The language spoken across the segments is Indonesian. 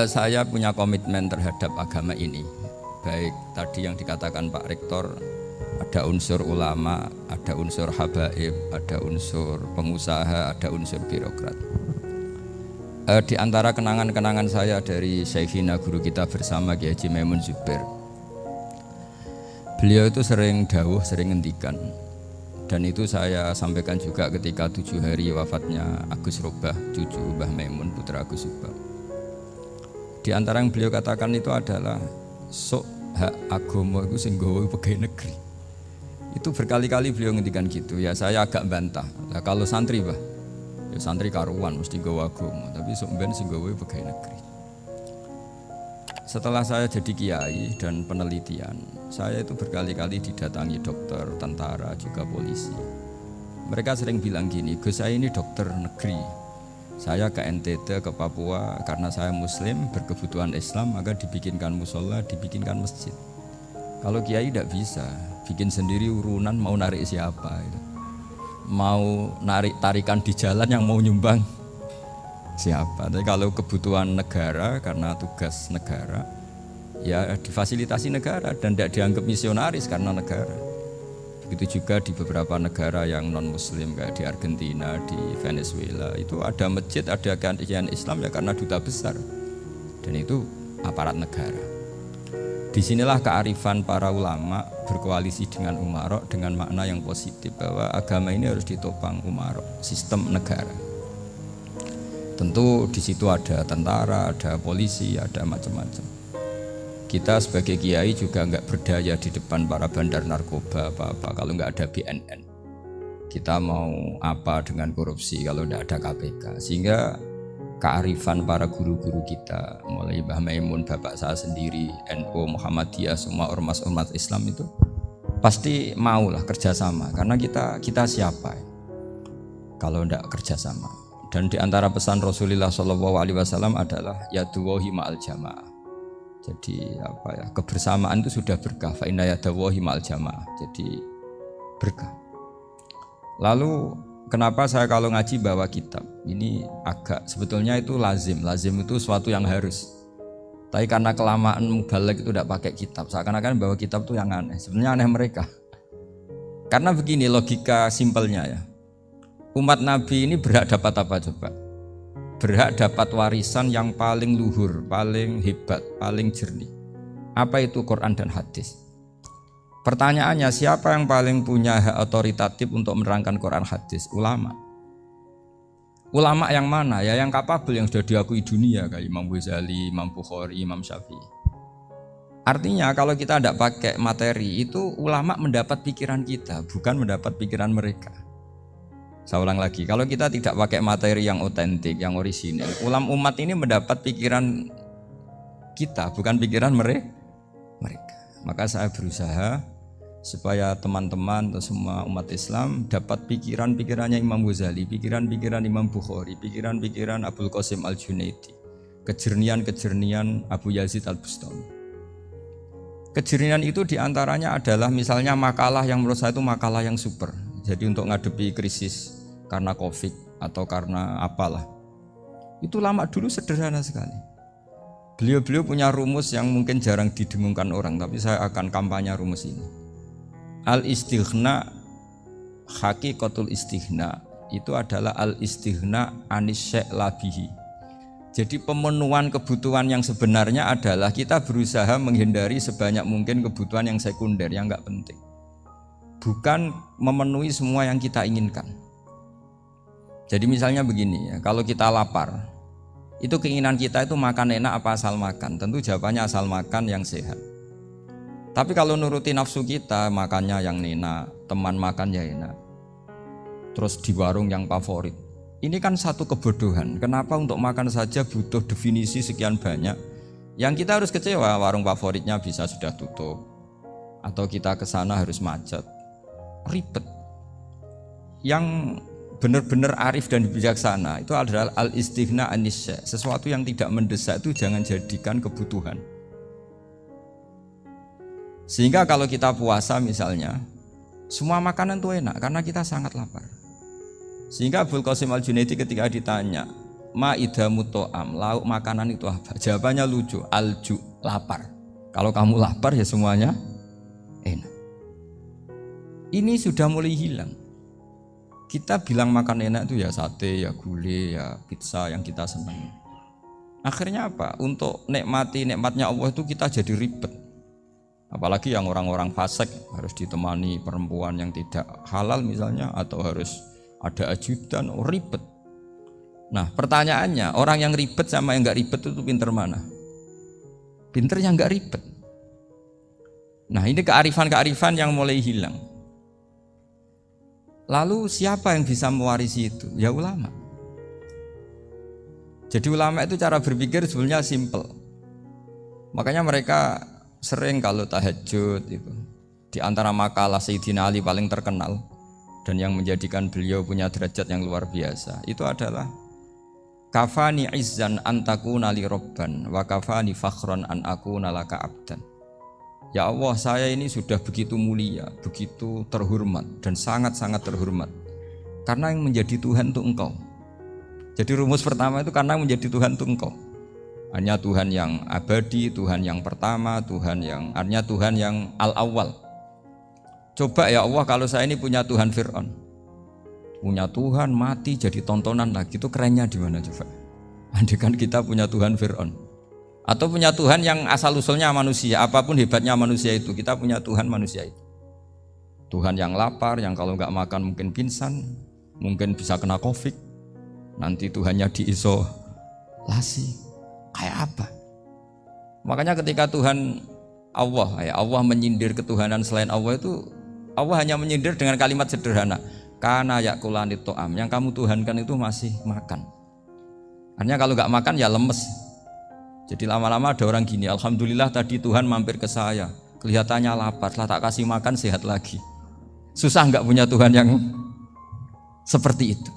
Saya punya komitmen terhadap agama ini. Baik tadi yang dikatakan Pak Rektor, ada unsur ulama, ada unsur habaib, ada unsur pengusaha, ada unsur birokrat. Di antara kenangan-kenangan saya dari Syekhina guru kita bersama Kiai Haji Maimun Zubair, beliau itu sering dawuh, sering ngendikan, dan itu saya sampaikan juga ketika 7 hari wafatnya Agus Robah, cucu Mbah Maimun, putra Agus Subah. Di antara yang beliau katakan itu adalah sok hak agama itu sing gawe pegawai negeri. Itu berkali-kali beliau ngendikan gitu. Ya saya agak bantah. Nah, kalau santri bah, ya santri karuan mesti gawe agama, tapi sok ben sing gawe pegawai negeri. Setelah saya jadi kiai dan penelitian, saya itu berkali-kali didatangi dokter, tentara, juga polisi. Mereka sering bilang gini, Gus saya ini dokter negeri. Saya ke NTT, ke Papua, karena saya muslim, berkebutuhan Islam, maka dibikinkan musola, dibikinkan masjid. Kalau kiai tidak bisa, bikin sendiri urunan mau narik siapa itu. Mau narik tarikan di jalan yang mau nyumbang siapa. Tapi kalau kebutuhan negara, karena tugas negara, ya difasilitasi negara dan tidak dianggap misionaris karena negara. Begitu juga di beberapa negara yang non-muslim kayak di Argentina, di Venezuela, itu ada masjid, ada kajian Islam ya karena duta besar, dan itu aparat negara. Disinilah kearifan para ulama berkoalisi dengan umarok dengan makna yang positif bahwa agama ini harus ditopang umarok, sistem negara. Tentu di situ ada tentara, ada polisi, ada macam-macam. Kita sebagai kiai juga enggak berdaya di depan para bandar narkoba apa-apa kalau enggak ada BNN. Kita mau apa dengan korupsi kalau enggak ada KPK. Sehingga kearifan para guru-guru kita, mulai Mbah Maimun, bapak saya sendiri, NU, Muhammadiyah, semua ormas-ormas Islam itu pasti maulah kerjasama. Karena kita siapa ya? Kalau enggak kerjasama. Dan di antara pesan Rasulullah SAW adalah yaduwahi ma'al jamaah. Jadi kebersamaan itu sudah berkah. Fa inna yadallahi ma'al jamaah. Jadi berkah. Lalu kenapa saya kalau ngaji bawa kitab? Ini agak sebetulnya itu lazim. Lazim itu suatu yang harus. Tapi karena kelamaan mubalek itu tidak pakai kitab. Seakan-akan bawa kitab itu yang aneh. Sebenarnya aneh mereka. Karena begini logika simpelnya ya. Umat Nabi ini berhak dapat apa coba? Berhak dapat warisan yang paling luhur, paling hebat, paling jernih. Apa itu Quran dan hadis? Pertanyaannya, siapa yang paling punya hak otoritatif untuk menerangkan Quran hadis? Ulama. Ulama yang mana? Ya yang kapabel, yang sudah diakui dunia kayak Imam Ghazali, Imam Bukhari, Imam Syafi'i. Artinya kalau kita tidak pakai materi itu ulama mendapat pikiran kita, bukan mendapat pikiran mereka. Saya ulang lagi, kalau kita tidak pakai materi yang otentik, yang orisinil, ulama umat ini mendapat pikiran kita, bukan pikiran mereka. Maka saya berusaha supaya teman-teman atau semua umat Islam dapat pikiran-pikirannya Imam Ghazali, pikiran-pikiran Imam Bukhari, pikiran-pikiran Abul Qasim Al-Junaidi, kejernian-kejernian Abu Yazid Al-Bustami. Kejernian itu diantaranya adalah misalnya makalah yang menurut saya itu makalah yang super. Jadi untuk ngadepi krisis karena COVID atau karena apalah, itu lama dulu sederhana sekali. Beliau punya rumus yang mungkin jarang didengungkan orang, tapi saya akan kampanye rumus ini. Al-istighna, hakikatul istighna, itu adalah al-istighna anis syai' labihi. Jadi pemenuhan kebutuhan yang sebenarnya adalah kita berusaha menghindari sebanyak mungkin kebutuhan yang sekunder, yang enggak penting. Bukan memenuhi semua yang kita inginkan. Jadi misalnya begini ya, kalau kita lapar, itu keinginan kita itu makan enak apa asal makan? Tentu jawabannya asal makan yang sehat. Tapi kalau nuruti nafsu kita, makannya yang enak, teman makannya enak, terus di warung yang favorit. Ini kan satu kebodohan. Kenapa untuk makan saja butuh definisi sekian banyak? Yang kita harus kecewa, warung favoritnya bisa sudah tutup, atau kita ke sana harus macet. Ribet. Yang benar-benar arif dan bijaksana itu adalah al-istighna anisya. Sesuatu yang tidak mendesak itu jangan jadikan kebutuhan. Sehingga kalau kita puasa misalnya, semua makanan itu enak karena kita sangat lapar. Sehingga Abul Qasim Al-Junaidi ketika ditanya, ma idamu to'am, lauk makanan itu apa? Jawabannya lucu, alju, lapar. Kalau kamu lapar ya semuanya enak. Ini sudah mulai hilang. Kita bilang makan enak itu ya sate, ya gulai, ya pizza yang kita senang. Akhirnya apa? Untuk nikmati nikmatnya Allah itu kita jadi ribet. Apalagi yang orang-orang fasik harus ditemani perempuan yang tidak halal misalnya, atau harus ada ajudan, ribet. Nah pertanyaannya, orang yang ribet sama yang nggak ribet itu pinter mana? Pinter yang nggak ribet. Nah ini kearifan-kearifan yang mulai hilang. Lalu siapa yang bisa mewarisi itu? Ya ulama. Jadi ulama itu cara berpikir sebenarnya simple. Makanya mereka sering kalau tahajud itu, di antara makalah Sayyidina Ali paling terkenal dan yang menjadikan beliau punya derajat yang luar biasa itu adalah kafani izzan antakuna li robban wa kafani fakhron an akuna laka abdan. Ya Allah, saya ini sudah begitu mulia, begitu terhormat dan sangat-sangat terhormat karena yang menjadi Tuhan itu Engkau. Jadi rumus pertama itu karena menjadi Tuhan itu Engkau. Hanya Tuhan yang abadi, Tuhan yang pertama, hanya Tuhan yang al-awwal. Coba ya Allah, kalau saya ini punya Tuhan Fir'aun, punya Tuhan mati jadi tontonan lagi, itu kerennya di mana coba? Andai kan kita punya Tuhan Fir'aun, atau punya Tuhan yang asal usulnya manusia, apapun hebatnya manusia itu, kita punya Tuhan manusia itu. Tuhan yang lapar, yang kalau nggak makan mungkin pingsan, mungkin bisa kena COVID, nanti Tuhannya diisolasi, kayak apa? Makanya ketika Tuhan Allah menyindir ketuhanan selain Allah itu, Allah hanya menyindir dengan kalimat sederhana, kana yakulanit to'am, yang kamu tuhankan itu masih makan. Artinya kalau nggak makan ya lemes. Jadi lama-lama ada orang gini, alhamdulillah tadi Tuhan mampir ke saya, kelihatannya lapar, setelah tak kasih makan sehat lagi. Susah nggak punya Tuhan yang seperti itu.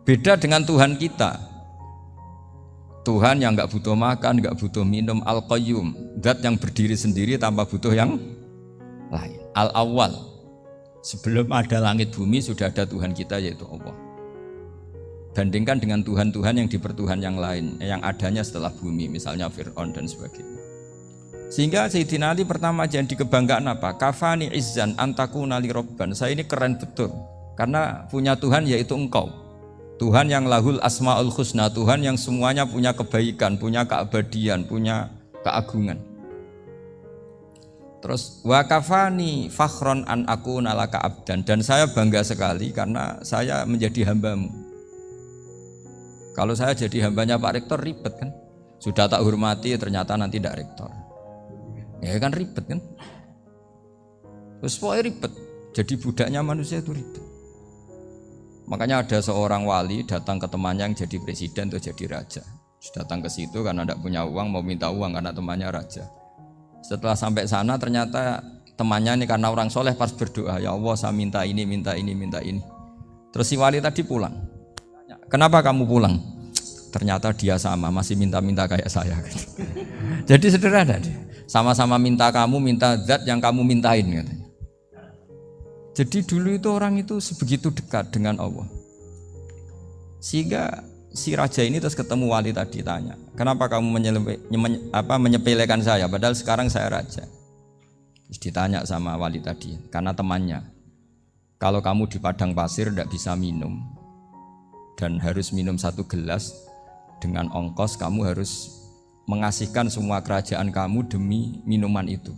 Beda dengan Tuhan kita, Tuhan yang nggak butuh makan, nggak butuh minum, al-qayyum, zat yang berdiri sendiri tanpa butuh yang lain, al-awwal. Sebelum ada langit bumi sudah ada Tuhan kita yaitu Allah. Bandingkan dengan Tuhan-Tuhan yang dipertuhan yang lain, yang adanya setelah bumi, misalnya Fir'aun dan sebagainya. Sehingga Sayyidina Ali pertama jadi kebanggaan apa? Kafani izzan antakuna li robban. Saya ini keren betul karena punya Tuhan yaitu Engkau. Tuhan yang lahul asmaul husna, Tuhan yang semuanya punya kebaikan, punya keabadian, punya keagungan. Terus wa kafani fakhron an akuna laka abdan, dan saya bangga sekali karena saya menjadi hambamu. Kalau saya jadi hambanya Pak Rektor ribet kan, sudah tak hormati ternyata nanti tidak rektor, ya kan ribet kan. Terus pokoknya ribet, jadi budaknya manusia itu ribet. Makanya ada seorang wali datang ke temannya yang jadi presiden atau jadi raja. Datang ke situ karena tidak punya uang, mau minta uang karena temannya raja. Setelah sampai sana ternyata temannya ini karena orang soleh pas berdoa, ya Allah saya minta ini, minta ini, minta ini. Terus si wali tadi pulang. Kenapa kamu pulang? Ternyata dia sama, masih minta-minta kayak saya. Jadi sederhana dia. Sama-sama minta kamu, minta zat yang kamu mintain katanya. Jadi dulu itu orang itu sebegitu dekat dengan Allah. Sehingga si raja ini terus ketemu wali tadi tanya, kenapa kamu menyepelekan saya padahal sekarang saya raja? Terus ditanya sama wali tadi, karena temannya, kalau kamu di padang pasir tidak bisa minum dan harus minum 1 gelas, dengan ongkos kamu harus mengasihkan semua kerajaan kamu demi minuman itu.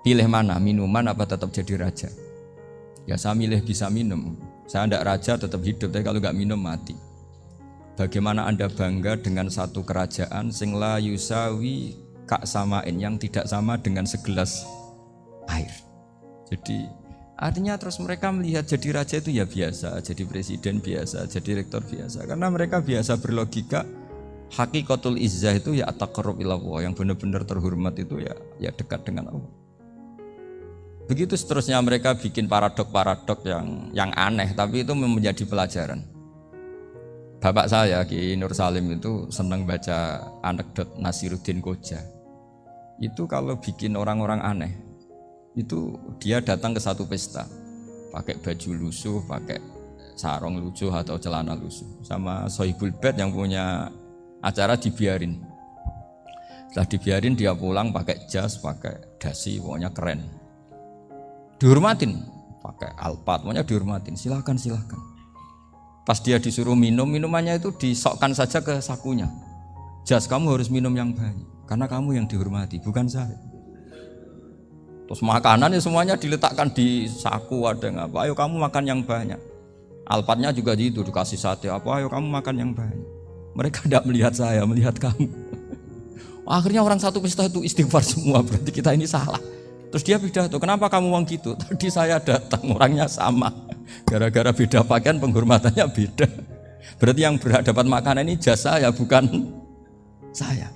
Pilih mana, minuman apa tetap jadi raja? Ya saya milih bisa minum. Saya tidak raja tetap hidup, tapi kalau nggak minum mati. Bagaimana Anda bangga dengan satu kerajaan sing la yusawi kak samain, yang tidak sama dengan segelas air. Jadi artinya terus mereka melihat jadi raja itu ya biasa, jadi presiden biasa, jadi rektor biasa, karena mereka biasa berlogika. Hakikatul izzah itu ya at-taqarrub ila Allah, yang benar-benar terhormat itu ya dekat dengan Allah. Begitu seterusnya mereka bikin paradok-paradok yang aneh, tapi itu menjadi pelajaran. Bapak saya Ki Nur Salim itu senang baca anekdot Nasiruddin Koja. Itu kalau bikin orang-orang aneh, itu dia datang ke satu pesta, pakai baju lusuh, pakai sarung lusuh atau celana lusuh. Sama Sohibul Bed yang punya acara dibiarin. Setelah dibiarin dia pulang pakai jas, pakai dasi, pokoknya keren. Dihormatin, pakai alpat, pokoknya dihormatin. Silakan. Pas dia disuruh minum, minumannya itu disokkan saja ke sakunya. Jas, kamu harus minum yang banyak, karena kamu yang dihormati, bukan saya. Terus makanannya semuanya diletakkan di saku, ada yang apa, ayo kamu makan yang banyak. Alpatnya juga gitu, dikasih sate, apa, ayo kamu makan yang banyak. Mereka tidak melihat saya, melihat kamu. Akhirnya orang satu pesta itu istighfar semua, berarti kita ini salah. Terus dia pidato, kenapa kamu ngomong gitu? Tadi saya datang, orangnya sama. Gara-gara beda pakaian, penghormatannya beda. Berarti yang berhak dapat makanan ini jasa ya, bukan saya.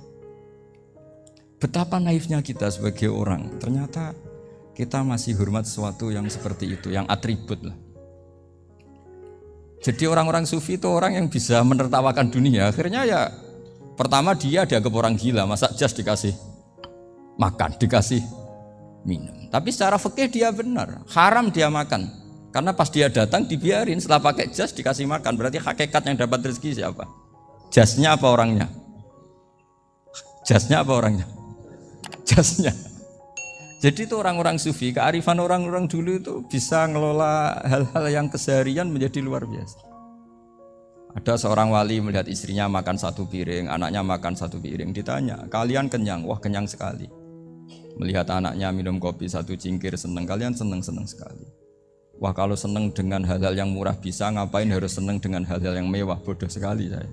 Betapa naifnya kita sebagai orang. Ternyata kita masih hormat sesuatu yang seperti itu, yang atribut lah. Jadi orang-orang sufi itu orang yang bisa menertawakan dunia. Akhirnya ya, pertama dia dianggap orang gila, masa jas dikasih makan, dikasih minum. Tapi secara fikih dia benar, haram dia makan. Karena pas dia datang dibiarin, setelah pakai jas dikasih makan. Berarti hakikat yang dapat rezeki siapa? Jasnya apa orangnya? Jasnya apa orangnya? Jasnya. Jadi itu orang-orang sufi, kearifan orang-orang dulu itu bisa ngelola hal-hal yang keseharian menjadi luar biasa. Ada seorang wali melihat istrinya makan satu piring, anaknya makan satu piring. Ditanya, kalian kenyang? Wah, kenyang sekali. Melihat anaknya minum kopi satu cingkir, seneng. Kalian seneng sekali. Wah, kalau seneng dengan hal-hal yang murah bisa, ngapain harus seneng dengan hal-hal yang mewah? Bodoh sekali saya.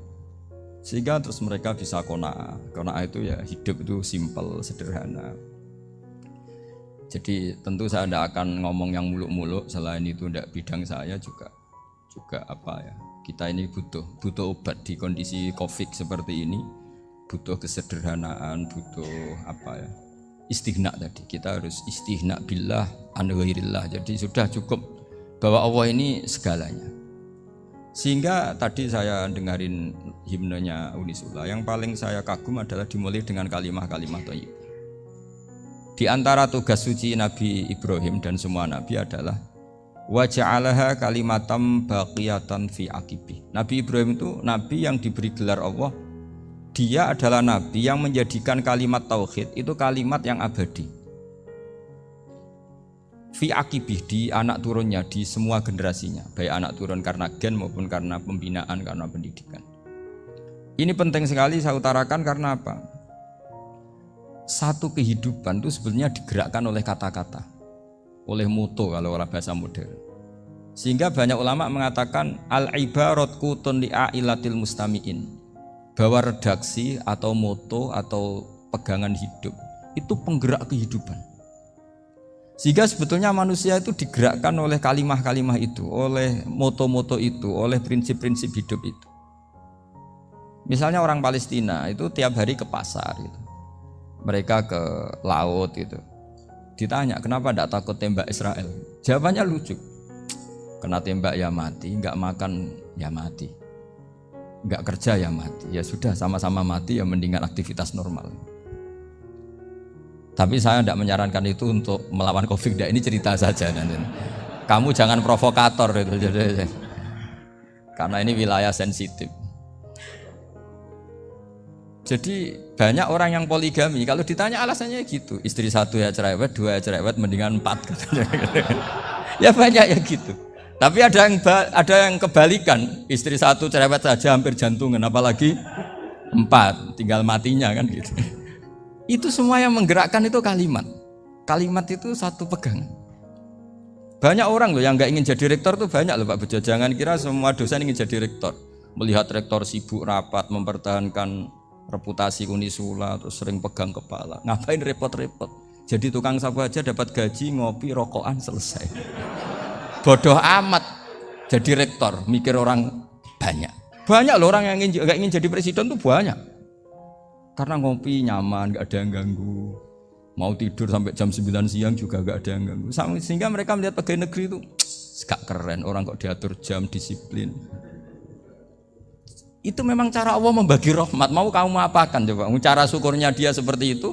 Sehingga terus mereka bisa qanaah. Qanaah itu ya hidup itu simpel, sederhana. Jadi tentu saya tidak akan ngomong yang muluk-muluk, selain itu tidak bidang saya juga apa ya. Kita ini butuh obat di kondisi Covid seperti ini, butuh kesederhanaan, butuh apa ya, istighna tadi. Kita harus istighna billah an ghairillah. Jadi sudah cukup bahwa Allah ini segalanya. Sehingga tadi saya dengarin himnenya Unisula, yang paling saya kagum adalah dimulai dengan kalimat-kalimat thayyib. Di antara tugas suci Nabi Ibrahim dan semua nabi adalah wa ja'alaha kalimatam baqiyatan fi aqibi. Nabi Ibrahim itu nabi yang diberi gelar Allah. Dia adalah nabi yang menjadikan kalimat tauhid itu kalimat yang abadi. Fi aqibi, di anak turunnya, di semua generasinya, baik anak turun karena gen maupun karena pembinaan, karena pendidikan. Ini penting sekali saya utarakan karena apa? Satu kehidupan itu sebenarnya digerakkan oleh kata-kata, oleh moto kalau orang bahasa modern. Sehingga banyak ulama mengatakan al-ibarat qutun li'ailatil mustami'in, bahwa redaksi atau moto atau pegangan hidup itu penggerak kehidupan. Sehingga sebetulnya manusia itu digerakkan oleh kalimah-kalimah itu, oleh moto-moto itu, oleh prinsip-prinsip hidup itu. Misalnya orang Palestina itu tiap hari ke pasar gitu. Mereka ke laut gitu. Ditanya, kenapa tidak takut tembak Israel? Jawabannya lucu. Kena tembak ya mati, enggak makan ya mati, enggak kerja ya mati. Ya sudah, sama-sama mati ya, mendingan aktivitas normal. Tapi saya tidak menyarankan itu untuk melawan Covid. Ini cerita saja nanti. Kamu jangan provokator itu. Karena ini wilayah sensitif. Jadi banyak orang yang poligami, kalau ditanya alasannya gitu, istri satu ya cerewet, dua ya cerewet, mendingan 4. Ya banyak ya gitu. Tapi ada yang kebalikan, istri satu cerewet saja hampir jantungan, apalagi 4, tinggal matinya kan gitu. Itu semua yang menggerakkan itu kalimat. Kalimat itu satu pegangan. Banyak orang loh yang nggak ingin jadi rektor tuh banyak loh Pak Bejo. Jangan kira semua dosen ingin jadi rektor. Melihat rektor sibuk rapat mempertahankan reputasi Unisula, terus sering pegang kepala. Ngapain repot-repot? Jadi tukang sapu aja dapat gaji, ngopi, rokokan, selesai. Bodoh amat jadi rektor, mikir orang banyak. Banyak loh orang yang nggak ingin jadi presiden tuh banyak. Karena ngopi nyaman, nggak ada yang ganggu. Mau tidur sampai jam 9 siang juga nggak ada yang ganggu. Sehingga mereka melihat pegawai negeri itu gak keren, orang kok diatur jam, disiplin. Itu memang cara Allah membagi rahmat. Mau kamu apakan coba? Cara syukurnya dia seperti itu.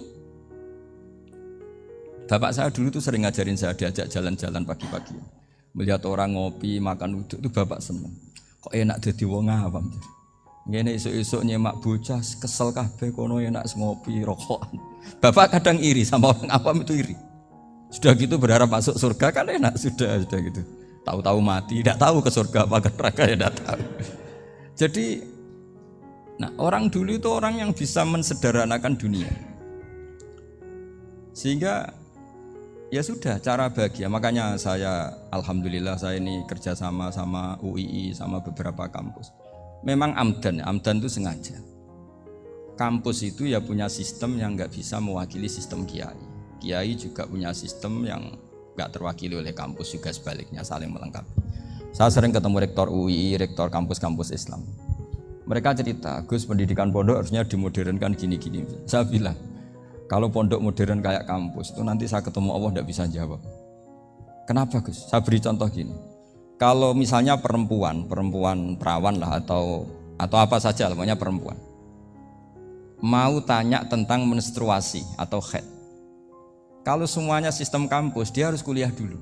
Bapak saya dulu tuh sering ngajarin saya, diajak jalan-jalan pagi-pagi. Melihat orang ngopi, makan uduk itu bapak seneng. Kok enak dadi wong awam. Ngene esuk-esuk nyemak bocah kesel kabeh kono enak ngopi rokokan. Bapak kadang iri sama orang awam itu iri. Sudah gitu berharap masuk surga kan enak sudah gitu. Tahu-tahu mati, tidak tahu ke surga apa ke neraka ya tidak tahu. Jadi nah, orang dulu itu orang yang bisa mensederhanakan dunia. Sehingga ya sudah cara bahagia. Makanya saya alhamdulillah saya ini kerjasama sama UII sama beberapa kampus. Memang amdan itu sengaja. Kampus itu ya punya sistem yang nggak bisa mewakili sistem kiai. Kiai juga punya sistem yang nggak terwakili oleh kampus juga sebaliknya saling melengkapi. Saya sering ketemu rektor UII, rektor kampus-kampus Islam. Mereka cerita, Gus pendidikan pondok harusnya dimodernkan gini-gini. Saya bilang, kalau pondok modern kayak kampus itu nanti saya ketemu Allah tidak bisa jawab. Kenapa Gus? Saya beri contoh gini. Kalau misalnya perempuan perawan lah atau apa saja, namanya perempuan, mau tanya tentang menstruasi atau haid. Kalau semuanya sistem kampus, dia harus kuliah dulu,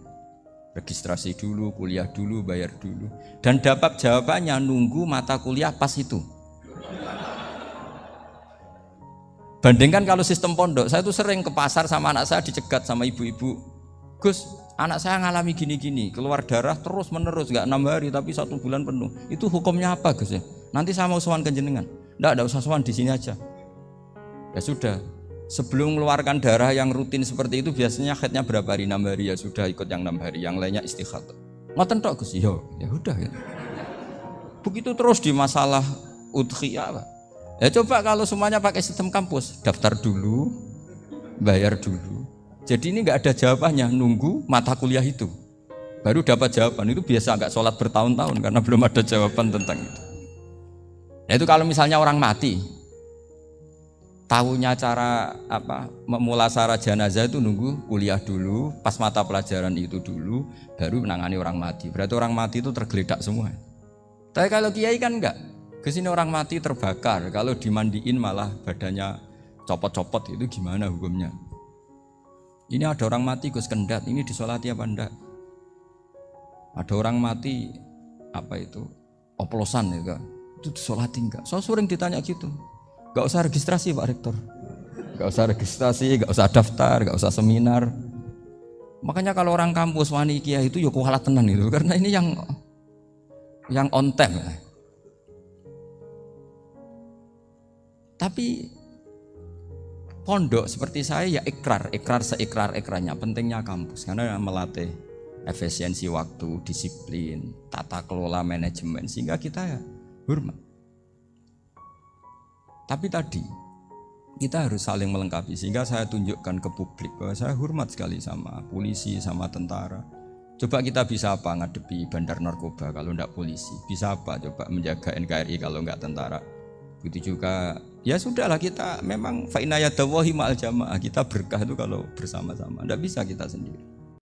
registrasi dulu, kuliah dulu, bayar dulu, dan dapat jawabannya nunggu mata kuliah pas itu. Bandingkan kalau sistem pondok, saya tuh sering ke pasar sama anak saya dicegat sama ibu-ibu. Gus, anak saya ngalami gini-gini, keluar darah terus menerus, nggak 6 hari tapi 1 bulan penuh. Itu hukumnya apa Gus ya? Nanti saya mau sowan ke jenengan. Nggak usah sowan di sini aja. Ya sudah, sebelum mengeluarkan darah yang rutin seperti itu biasanya haidnya berapa hari? 6 hari ya sudah ikut yang 6 hari, yang lainnya istighatsah. Ngoten tok Gus, ya udah ya. Begitu terus di masalah udhiyah apa? Ya coba kalau semuanya pakai sistem kampus, daftar dulu, bayar dulu. Jadi ini nggak ada jawabannya, nunggu mata kuliah itu, baru dapat jawaban. Itu biasa nggak sholat bertahun-tahun karena belum ada jawaban tentang itu. Nah itu kalau misalnya orang mati, tahunya cara apa memulasara jenazah itu nunggu kuliah dulu, pas mata pelajaran itu dulu, baru menangani orang mati. Berarti orang mati itu tergeledak semua. Tapi kalau kiai kan enggak. Kesini orang mati terbakar, kalau dimandiin malah badannya copot-copot, itu gimana hukumnya? Ini ada orang mati Gus Kendat, ini disolati apa enggak? Ada orang mati apa itu oplosan ya, itu disolati enggak? So sering ditanya gitu. Gak usah registrasi Pak Rektor, gak usah registrasi, gak usah daftar, gak usah seminar. Makanya kalau orang kampus wani kiai itu ya kualat tenan itu, karena ini yang on time. Tapi pondok seperti saya ya ikrar seikrar-ikrarnya pentingnya kampus karena melatih efisiensi waktu, disiplin, tata kelola manajemen sehingga kita ya hormat. Tapi tadi kita harus saling melengkapi sehingga saya tunjukkan ke publik bahwa saya hormat sekali sama polisi, sama tentara. Coba kita bisa apa ngadepi bandar narkoba kalau enggak polisi? Bisa apa coba menjaga NKRI kalau enggak tentara? Begitu juga ya sudahlah kita memang fa inna yadallahi ma'al jamaah, kita berkah itu kalau bersama-sama, enggak bisa kita sendiri.